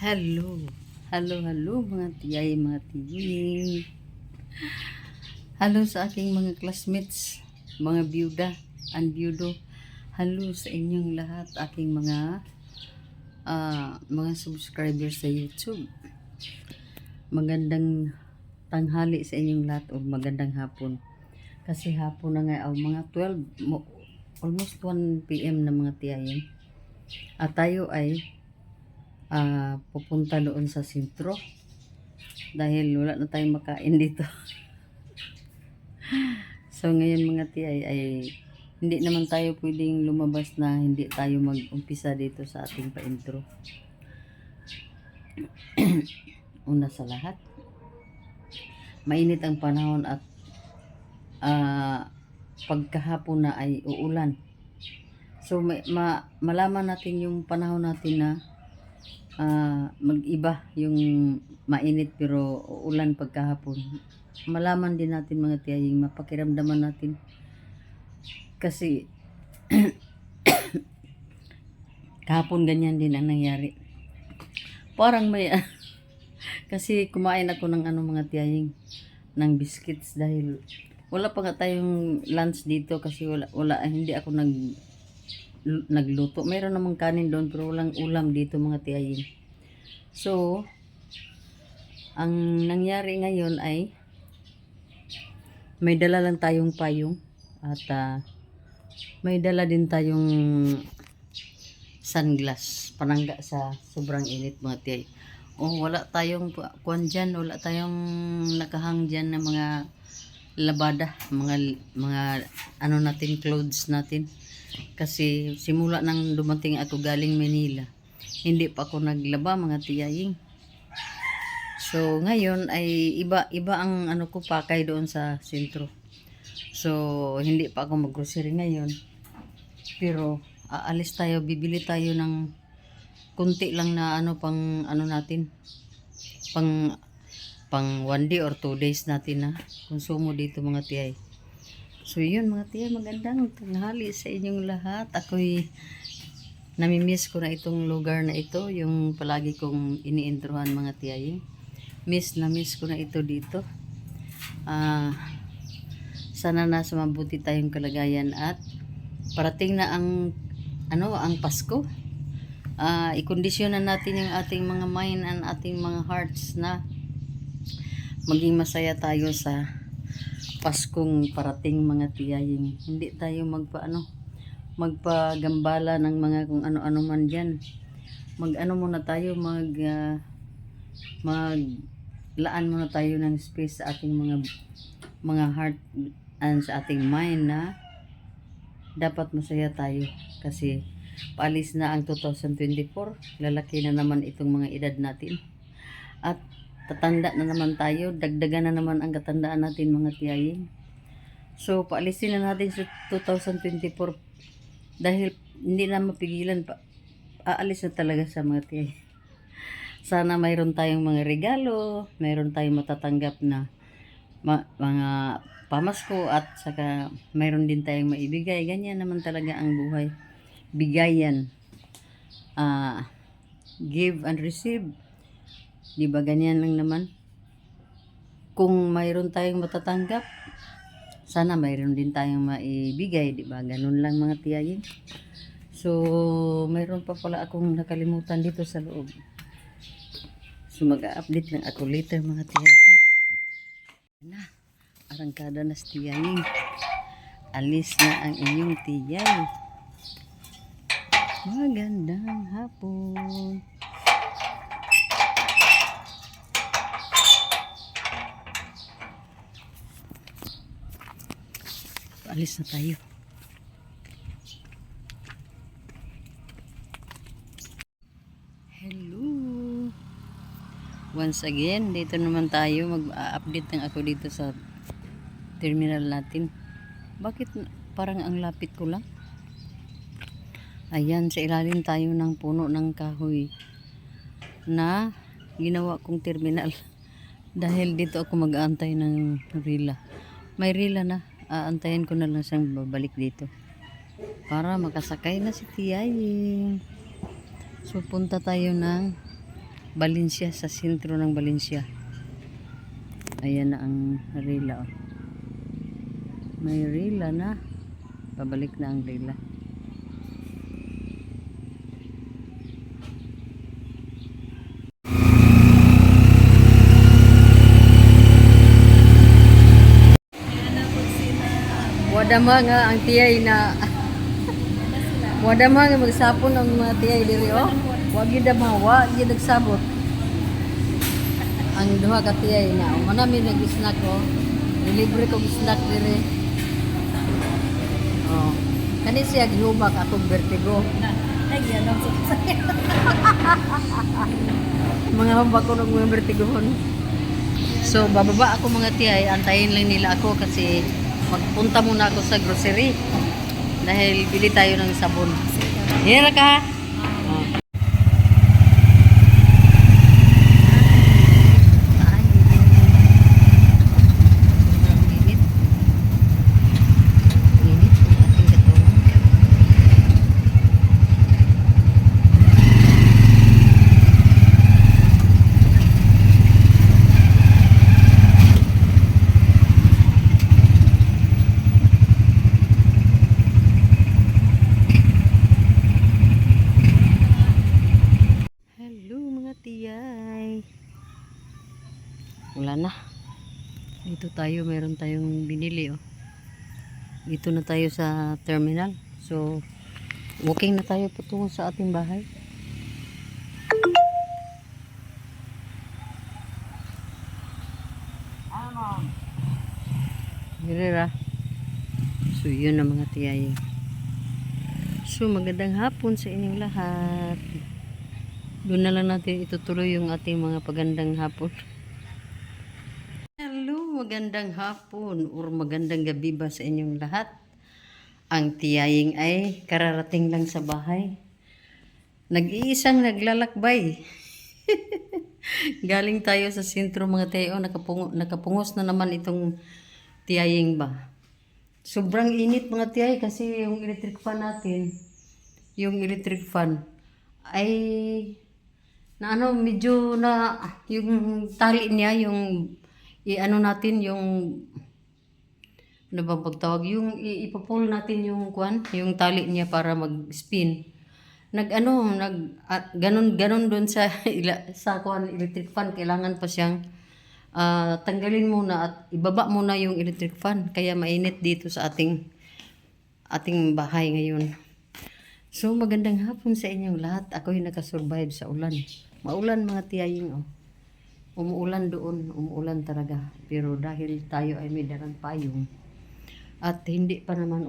Hello. Hello mga tiyay, mga tiying. Hello sa aking mga classmates, mga byuda, unbyudo. Hello sa inyong lahat, aking mga subscribers sa YouTube. Magandang tanghali sa inyong lahat o magandang hapon. Kasi hapon na nga, mga 12, almost 1 PM na mga tiyayin. At tayo ay pupunta doon sa sentro dahil wala na tayong makain dito. So ngayon mga tiyay ay hindi naman tayo pwedeng lumabas na hindi tayo mag-umpisa dito sa ating pa-intro. Una sa lahat, mainit ang panahon at pagkahapon na ay uulan. So malaman natin yung panahon natin na mag-iba yung mainit pero ulan pagkahapon. Malaman din natin mga tiyaying, mapakiramdaman natin kasi kahapon ganyan din ang nangyari. Parang may kasi kumain ako ng mga tiyaying ng biscuits dahil wala pa nga tayong lunch dito kasi wala hindi ako nagluto. Mayroon namang kanin doon pero walang ulam dito mga tiyaying. So ang nangyari ngayon ay may dala lang tayong payong at may dala din tayong sunglass panangga sa sobrang init mga tiyay. Wala tayong kuwan dyan, wala tayong nakahang dyan na mga labada, mga natin, clothes natin. Kasi simula nang dumating ako galing Manila, hindi pa ako naglaba mga tiyaying. So ngayon ay iba ang ko pakay doon sa sentro. So hindi pa ako mag-grocery ngayon. Pero aalis tayo, bibili tayo ng kunti lang na pang natin. Pang 1 day or 2 days natin na konsumo dito mga tiyay. So yun mga tiyay, magandang tanghali sa inyong lahat. Ako'y namimiss ko na itong lugar na ito, yung palagi kong iniintrohan mga tiyay. Miss ko na ito dito. Sana nasa mabuti tayong kalagayan at parating na ang Pasko. Ikondisyonan natin yung ating mga mind and ating mga hearts na maging masaya tayo sa Paskong parating mga tiyaying. Hindi tayo magpagambala ng mga kung ano-ano man diyan. Muna tayo, maglaan muna tayo ng space sa ating mga heart and sa ating mind na dapat masaya tayo kasi paalis na ang 2024, lalaki na naman itong mga edad natin at tatanda na naman tayo, dagdagan na naman ang katandaan natin mga tiyaying. So paalisin na natin sa 2024 dahil hindi na mapigilan pa, aalis na talaga sa mga tiyay. Sana mayroon tayong mga regalo, mayroon tayong matatanggap na mga pamasko at saka mayroon din tayong maibigay. Ganyan naman talaga ang buhay. Bigayan. Give and receive. Diba ganyan lang naman? Kung mayroon tayong matatanggap, sana mayroon din tayong maibigay. Diba? Ganun lang mga tiyaying. So, mayroon pa pala akong nakalimutan dito sa loob. So, mag-update lang ako later mga tiyay. Na, arangkada na si tiyaying. Alis na ang inyong tiyay. Magandang hapon. Alis na tayo. Hello. Once again, dito naman tayo. Mag-update lang ako dito sa terminal natin. Bakit parang ang lapit ko lang? Ayan, sa ilalim tayo ng puno ng kahoy na ginawa kong terminal. Dahil dito ako mag-aantay ng rila. May rila na. Aantayin ko na lang siyang babalik dito. Para makasakay na si tiyay. So, punta tayo ng Valencia, sa sentro ng Valencia. Ayan na ang Rila. Oh. May Rila na. Pabalik na ang Rila. Wadama nga ang tiyay na wadama nga magsapon ang mga tiyay diri oh. Wa gyud damawa, gyud nagsabot. Ang duha ka tiyay na oh, manami nag-snack oh. Delivery ko snack diri. Oh. Kani siya gihubak akong vertigo. Ay, yan ang Mga hubak ko ng mga vertigohon. So bababa ako mga tiyay, antayin lang nila ako kasi magpunta muna ako sa grocery dahil bili tayo ng sabon. Hira ka ha? Oh. Tiyay. Wala na. Dito tayo, meron tayong binili oh. Dito na tayo sa terminal. So, walking na tayo patungo sa ating bahay. Hirira. So, yun na mga tiyay. So, magandang hapon sa inyong lahat. Doon na lang natin itutuloy yung ating mga pagandang hapon. Hello, magandang hapon or magandang gabi ba sa inyong lahat. Ang tiyaying ay kararating lang sa bahay. Nag-iisang naglalakbay. Galing tayo sa sentro mga tayo. Nakapungos na naman itong tiyaying ba. Sobrang init mga tiyay kasi yung electric fan natin, yung electric fan ay na ano medyo na yung tali niya yung i-ano natin yung ano bang pagtawag yung ipo-pull natin yung kwan yung tali niya para mag-spin ganon doon sa sa kwan electric fan kailangan pa siyang tanggalin muna at ibaba muna yung electric fan kaya mainit dito sa ating bahay ngayon. So magandang hapon sa inyong lahat. Ako yung nakasurvive sa ulan. Maulan mga tiyaying oh. Umuulan doon, umuulan talaga. Pero dahil tayo ay may dalang payong at hindi pa naman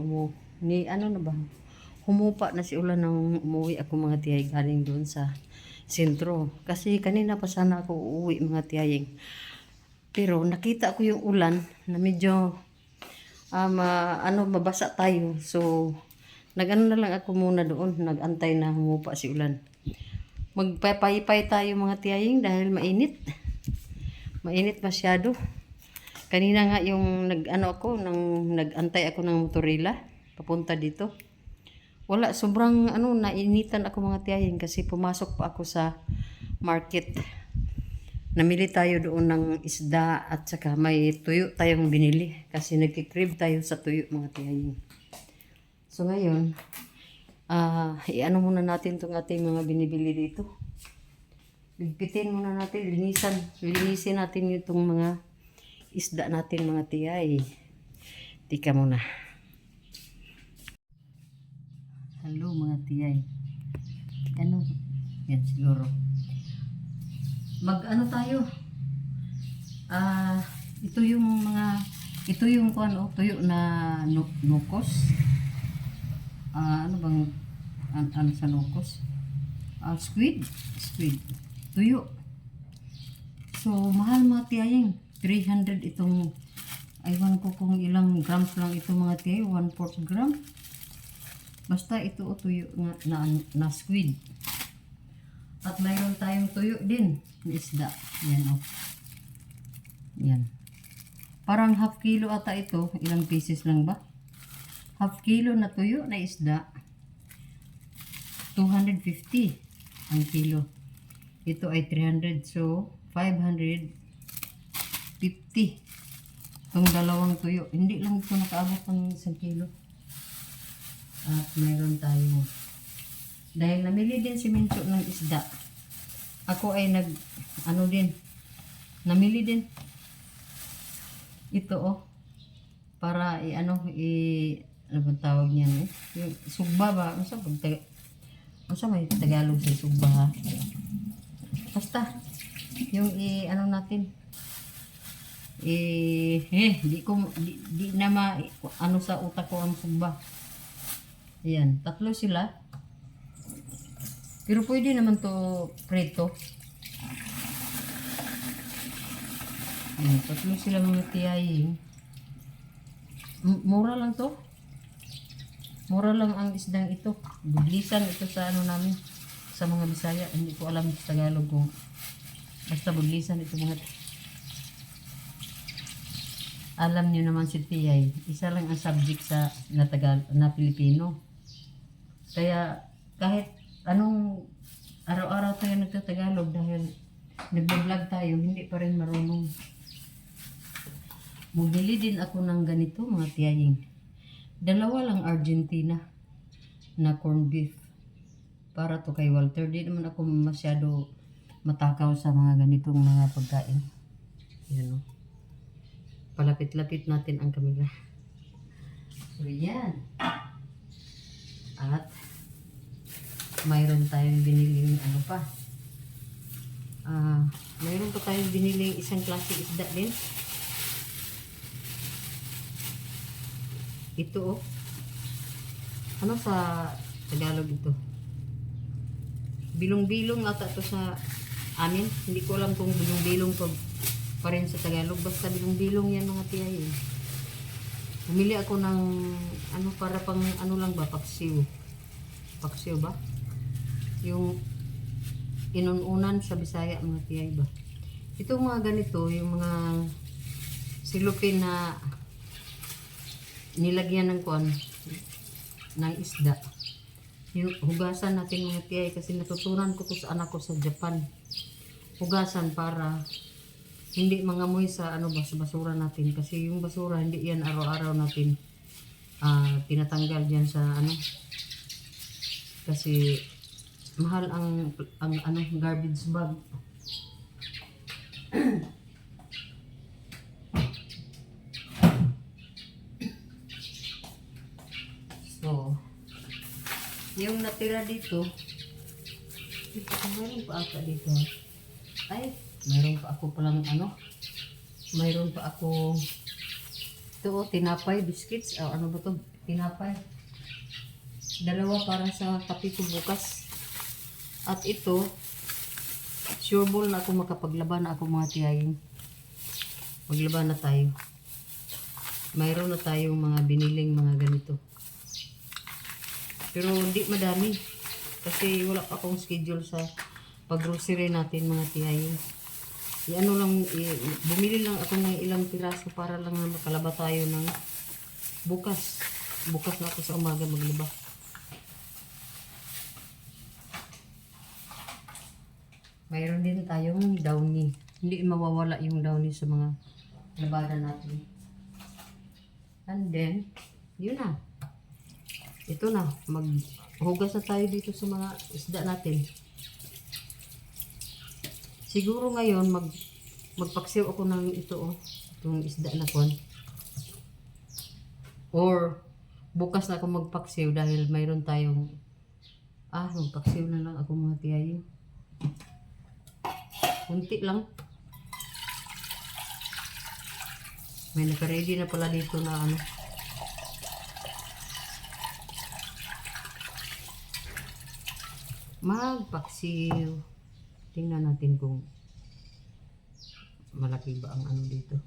humupa na si ulan nang umuwi ako mga tiyay galing doon sa sentro. Kasi kanina pa sana ako uuwi mga tiyaying. Pero nakita ko yung ulan na medyo mabasa tayo. So nag-ano na lang ako muna doon, nag-antay na humupa si ulan. Magpapaypay tayo mga tiyaying dahil mainit. Mainit masyado. Kanina nga yung nag-antay ako ng motorila papunta dito. Wala, sobrang nainitan ako mga tiyaying kasi pumasok pa ako sa market. Namili tayo doon ng isda at saka may tuyo tayong binili kasi nagkikrib tayo sa tuyo mga tiyaying. So ngayon, i-ano muna natin itong ating mga binibili dito. Bigpitin muna natin, linisin natin itong mga isda natin mga tiyay. Tika muna. Hello mga tiyay. Yan siguro. Mag-ano tayo? Ito yung tuyo na nukos. Ano sa nukos? Squid. Tuyo. So, mahal mga tiyaying. 300 itong, aywan ko kung ilang grams lang ito mga tiyay. 1/4 gram. Basta ito tuyo na squid. At mayroon tayong tuyo din na isda. Yan o. Yan. Parang half kilo ata ito. Ilang pieces lang ba? Half kilo na tuyo na isda. 250 ang kilo. Ito ay 300. So, 550. Itong dalawang tuyo. Hindi lang ito nakaabot ng 1 kilo. At mayroon tayo. Dahil namili din si Mincho ng isda. Ako ay namili din. Ito para ano bang tawag niyan yung sugba ba? Ano may Tagalog sa sugba ha? Basta, yung natin. Di na ano sa utak ko ang sugba. Ayan, 3 sila. Pero pwede naman to preto. Ayan, 3 sila mga tiyayin. Mura lang to. Mura lang ang isdang ito. Budlisan ito sa namin. Sa mga Bisaya. Hindi ko alam sa Tagalog kung basta budlisan ito mga. Alam niyo naman si Tiyay. Isa lang ang subject na Pilipino. Kaya kahit anong araw-araw tayo nagtatagalog dahil nagbablog tayo, hindi pa rin marunong. Bumili din ako ng ganito mga tiyaying. 2 lang Argentina na corned beef. Para to kay Walter. Di naman ako masyado matakaw sa mga ganitong mga pagkain. Yan palapit-lapit natin ang kamera. So yan. At mayroon tayong biniling mayroon pa tayong biniling isang klase isda din. Ito ano sa Tagalog ito? Bilong-bilong ata to sa amin. Hindi ko alam kung bilong-bilong pa rin sa Tagalog. Basta bilong-bilong yan mga tiyay. Bumili ako ng para pang lang ba? Paksiw. Paksiw ba? Yung inununan sa Bisaya mga tiyay ba? Ito mga ganito, yung mga silupin na nilagyan ng ng isda. Yung hugasan natin mga tiyay kasi natutunan ko to sa anak ko sa Japan. Hugasan para hindi mangamoy sa sa basura natin kasi yung basura hindi yan araw-araw natin tinatanggal diyan sa kasi mahal ang garbage bag. So, yung natira dito, mayroon pa ata dito. Ay, mayroon pa ako palang mayroon pa ako ito tinapay, biscuits, ano ba to? Tinapay. 2 para sa kape ko bukas. At ito, sure ball na ako makapaglaban na ako mga tiyayin. Maglaban na tayo. Mayroon na tayong mga biniling mga ganito. Pero hindi madami. Kasi wala pa akong schedule sa pag-grocery natin mga tiyayin. Bumili lang ako ng ilang piraso para lang na makalaba tayo ng bukas. Bukas na ako sa umaga maglaba. Mayroon din tayong downy. Hindi mawawala yung downy sa mga labada natin. And then, yun na. Ito na. Maghugas na tayo dito sa mga isda natin. Siguro ngayon, magpaksiw ako ng ito, itong isda na kon. Or, bukas na ako magpaksiw dahil mayroon tayong, magpaksiw na lang ako mga tiyayin. Kunti lang. May naka-ready na pala dito na magpaksiw. Tingnan natin kung malaki ba ang dito.